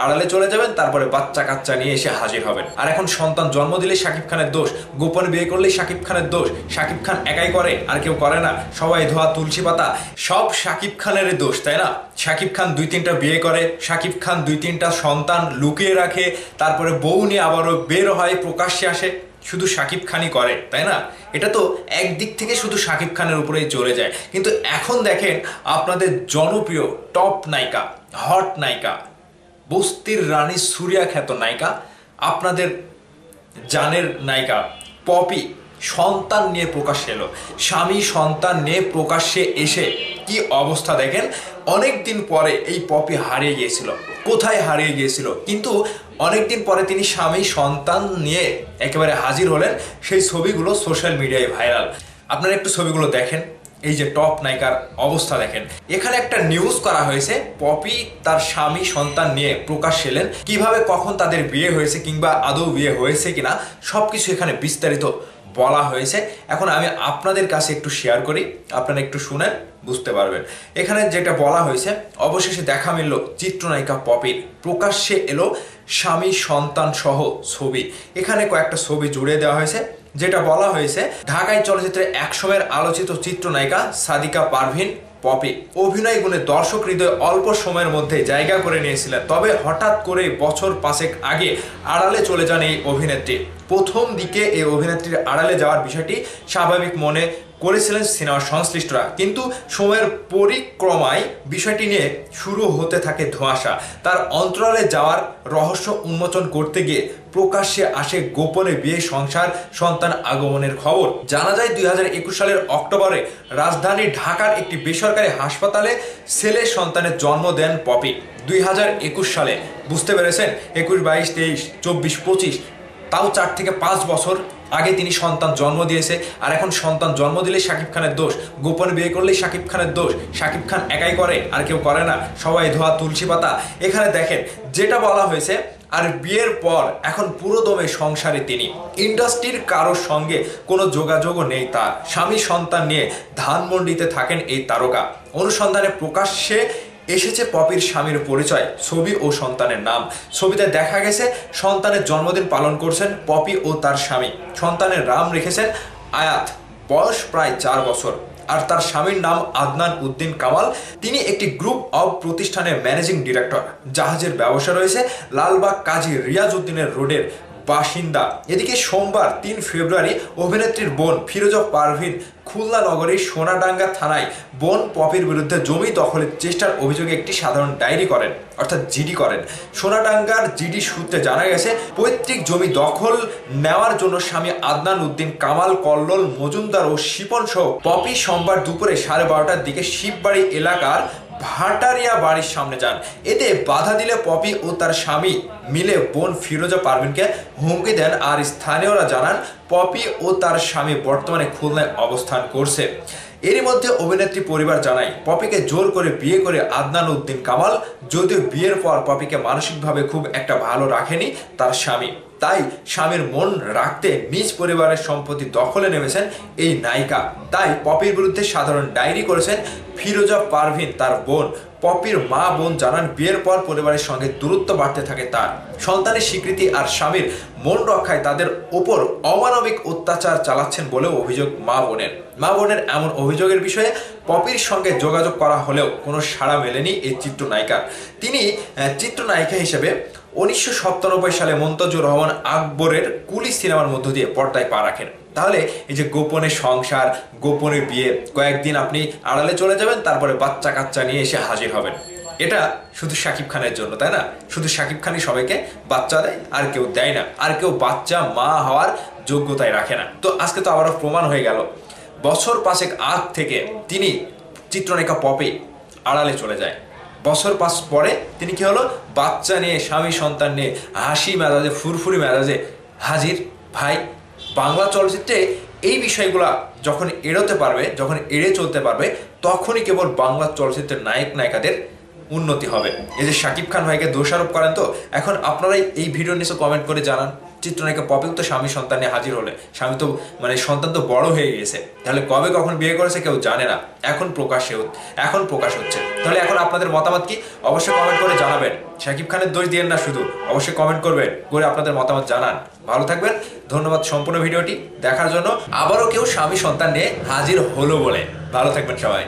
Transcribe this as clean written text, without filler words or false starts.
আড়ালে চলে যাবেন, তারপরে বাচ্চা কাচ্চা নিয়ে এসে হাজির হবেন। আর এখন সন্তান জন্ম দিলেই শাকিব খানের দোষ, গোপনে বিয়ে করলেই শাকিব খানের দোষ, শাকিব খান একাই করে আর কেউ করে না, সবাই ধোয়া তুলসী পাতা, সব শাকিব খানের দোষ, তাই না? শাকিব খান 2-3টা বিয়ে করে, শাকিব খান 2-3টা সন্তান লুকিয়ে রাখে, তারপরে বউ নিয়ে আবারও বের হয়, প্রকাশ্যে আসে, শুধু শাকিব খানই করে, তাই না? এটা তো একদিক থেকে শুধু শাকিব খানের উপরেই চলে যায়। কিন্তু এখন দেখেন আপনাদের জনপ্রিয় টপ নায়িকা, হট নায়িকা, বস্তির রানী সুরিয়া খ্যাত নায়িকা, আপনাদের জানের নায়িকা পপি সন্তান নিয়ে প্রকাশ্যে এলো। স্বামী সন্তান নিয়ে প্রকাশ্যে এসে কি অবস্থা দেখেন। অনেক দিন পরে এই পপি হারিয়ে গিয়েছিল, কোথায় হারিয়ে গিয়েছিল, কিন্তু অনেকদিন পরে তিনি স্বামী সন্তান নিয়ে একেবারে হাজির হলেন। সেই ছবিগুলো সোশ্যাল মিডিয়ায় ভাইরাল। আপনারা একটু ছবিগুলো দেখেন, এই যে টপ নায়িকার অবস্থা দেখেন। এখানে একটা নিউজ করা হয়েছে, পপি তার স্বামী সন্তান নিয়ে প্রকাশ এলেন, কিভাবে কখন তাদের বিয়ে হয়েছে কিংবা আদৌ বিয়ে হয়েছে কিনা সবকিছু এখানে বিস্তারিত বলা হয়েছে। এখন আমি আপনাদের কাছে একটু শেয়ার করি, আপনারা একটু শুনেন, বুঝতে পারবেন। এখানে যেটা বলা হয়েছে, অবশেষে দেখা মিলল চিত্রনায়িকা পপির, প্রকাশ্যে এলো স্বামী সন্তান সহ ছবি। এখানে কয়েকটা ছবি জুড়ে দেওয়া হয়েছে। যেটা বলা হয়েছে, ঢাকায় চলচ্চিত্রে একসময়ের আলোচিত চিত্রনায়িকা সাদিকা পারভিন পপি অভিনয় গুণে দর্শক হৃদয়ে অল্প সময়ের মধ্যে জায়গা করে নিয়েছিলেন। তবে হঠাৎ করে বছর 5 আগে আড়ালে চলে যান এই অভিনেত্রী। প্রথম দিকে এই অভিনেত্রীর আড়ালে যাওয়ার বিষয়টি স্বাভাবিক মনে করেছিলেন সিনেমা সংশ্লিষ্টরা, কিন্তু সময়ের পরিক্রমায় বিষয়টি নিয়ে শুরু হতে থাকে ধোঁয়াশা। তার অন্তরালে যাওয়ার রহস্য উন্মোচন করতে গিয়ে প্রকাশ্যে আসে গোপনে বিয়ে, সংসার, সন্তান আগমনের খবর। জানা যায় 2021 সালের অক্টোবরে রাজধানী ঢাকার একটি বেসরকারি হাসপাতালে ছেলে সন্তানের জন্ম দেন পপি। 2021 সালে, বুঝতে পেরেছেন, 21, 22, 23, 24, 25, তাও 4 থেকে 5 বছর আগে তিনি সন্তান জন্ম দিয়েছে। আর এখন সন্তান জন্ম দিলেই শাকিব খানের দোষ, গোপনে বিয়ে করলেই শাকিব খানের দোষ, শাকিব খান একাই করে আর কেউ করে না, সবাই ধোয়া তুলসী পাতা। এখানে দেখেন যেটা বলা হয়েছে, আর বিয়ের পর এখন পুরো দমে সংসারে তিনি। ইন্ডাস্ট্রির কারোর সঙ্গে কোনো যোগাযোগও নেই তার। স্বামী সন্তান নিয়ে ধানমন্ডিতে থাকেন এই তারকা। অনুসন্ধানে প্রকাশ্যে এসেছে পপির স্বামীর পরিচয়, ছবি ও সন্তানের নাম। ছবিতে দেখা গেছে সন্তানের জন্মদিন পালন করছেন পপি ও তার স্বামী। সন্তানের নাম রেখেছেন আয়াত, বয়স প্রায় 4 বছর। আর তার স্বামীর নাম আদনান উদ্দিন কামাল। তিনি একটি গ্রুপ অব প্রতিষ্ঠানের ম্যানেজিং ডিরেক্টর। জাহাজের ব্যবসা রয়েছে, লালবাগ কাজী রিয়াজ উদ্দিনের রোডের বাসিন্দা। এদিকে সোমবার 3 ফেব্রুয়ারি অভিনেত্রীর বোন ফিরোজা পারভিন খুলনা নগরীর সোনাডাঙ্গা থানায় বোন পপির বিরুদ্ধে জমি দখলের চেষ্টার অভিযোগে একটি সাধারণ ডায়েরি করেন, অর্থাৎ জিডি করেন। সোনাডাঙ্গার জিডি সূত্রে জানা গেছে, পৈতৃক জমি দখল নেওয়ার জন্য স্বামী আদনান উদ্দিন কামাল, কল্লোল মজুমদার ও শিপন সহ পপি সোমবার দুপুরে 12:30টার দিকে শিববাড়ি এলাকার ভাটারিয়া বাড়ির সামনে যান। এতে বাধা দিলে পপি ও তার স্বামী মিলে বোন ফিরোজা পারভিনকে হুমকি দেন। আর স্থানীয়রা জানান, পপি ও তার স্বামী বর্তমানে খুলনায় অবস্থান করছে। এরই মধ্যে অভিনেত্রী পরিবার জানায়, পপিকে জোর করে বিয়ে করে আদনান উদ্দিন কামাল। যদিও বিয়ের পর পপিকে মানসিকভাবে খুব একটা ভালো রাখেনি তার স্বামী, তাই স্বামীর মন রাখতে নিজ পরিবারের সম্পত্তি দখলে নেমেছেন এই নায়িকা। তাই পপির বিরুদ্ধে সাধারণ ডায়েরি করেছেন ফিরোজা পারভিন তার বোন। পপির মা বোন জানান, বিয়ের পর পরিবারের সঙ্গে দূরত্ব বাড়তে থাকে তার। সন্তানের স্বীকৃতি আর স্বামীর মন রক্ষায় তাদের ওপর অমানবিক অত্যাচার চালাচ্ছেন বলেও অভিযোগ মা বোনের। এমন অভিযোগের বিষয়ে পপির সঙ্গে যোগাযোগ করা হলেও কোনো সাড়া মেলেনি এই চিত্রনায়িকার। তিনি চিত্রনায়িকা হিসেবে 1997 সালে মন্তাজুর রহমান আকবরের কুলি সিনেমার মধ্য দিয়ে পর্দায় পা রাখেন। তাহলে এই যে গোপনে সংসার, গোপনে বিয়ে, কয়েকদিন আপনি আড়ালে চলে যাবেন, তারপরে বাচ্চা কাচ্চা নিয়ে এসে হাজির হবেন, এটা শুধু শাকিব খানের জন্য, তাই না? শুধু শাকিব খানই সবাইকে বাচ্চা দেয়, আর কেউ দেয় না, আর কেউ বাচ্চা মা হওয়ার যোগ্যতাই রাখে না। তো আজকে তো আবারও প্রমাণ হয়ে গেল, বছর 5 আগ থেকে তিনি চিত্রনায়িকা পপি আড়ালে চলে যায়। বছর 5 পরে তিনি কি হলো, বাচ্চা নিয়ে, স্বামী সন্তান নিয়ে হাসি মেজাজে, ফুরফুরি মেজাজে হাজির। ভাই, বাংলা চলচ্চিত্রে এই বিষয়গুলা যখন এড়োতে পারবে, যখন এড়ে চলতে পারবে, তখনই কেবল বাংলা চলচ্চিত্রের নায়ক নায়িকাদের উন্নতি হবে। এই যে শাকিব খান ভাইকে দোষারোপ করেন, তো এখন আপনারাই এই ভিডিও নিচে কমেন্ট করে জানান, চিত্রনায়িকা পপিও তো স্বামী সন্তান নিয়ে হাজির হলে, স্বামী তো সন্তান তো বড় হয়ে গেছে, তাহলে কবে কখন বিয়ে করেছে কেউ জানে না, এখন প্রকাশ হচ্ছে। তাহলে এখন আপনাদের মতামত কি, অবশ্যই কমেন্ট করে জানাবেন। শাকিব খানের দোষ দিয়েন না, শুধু অবশ্যই কমেন্ট করবেন, করে আপনাদের মতামত জানান। ভালো থাকবেন, ধন্যবাদ সম্পূর্ণ ভিডিওটি দেখার জন্য। আবারও কেউ স্বামী সন্তান নিয়ে হাজির হলো বলে। ভালো থাকবেন সবাই।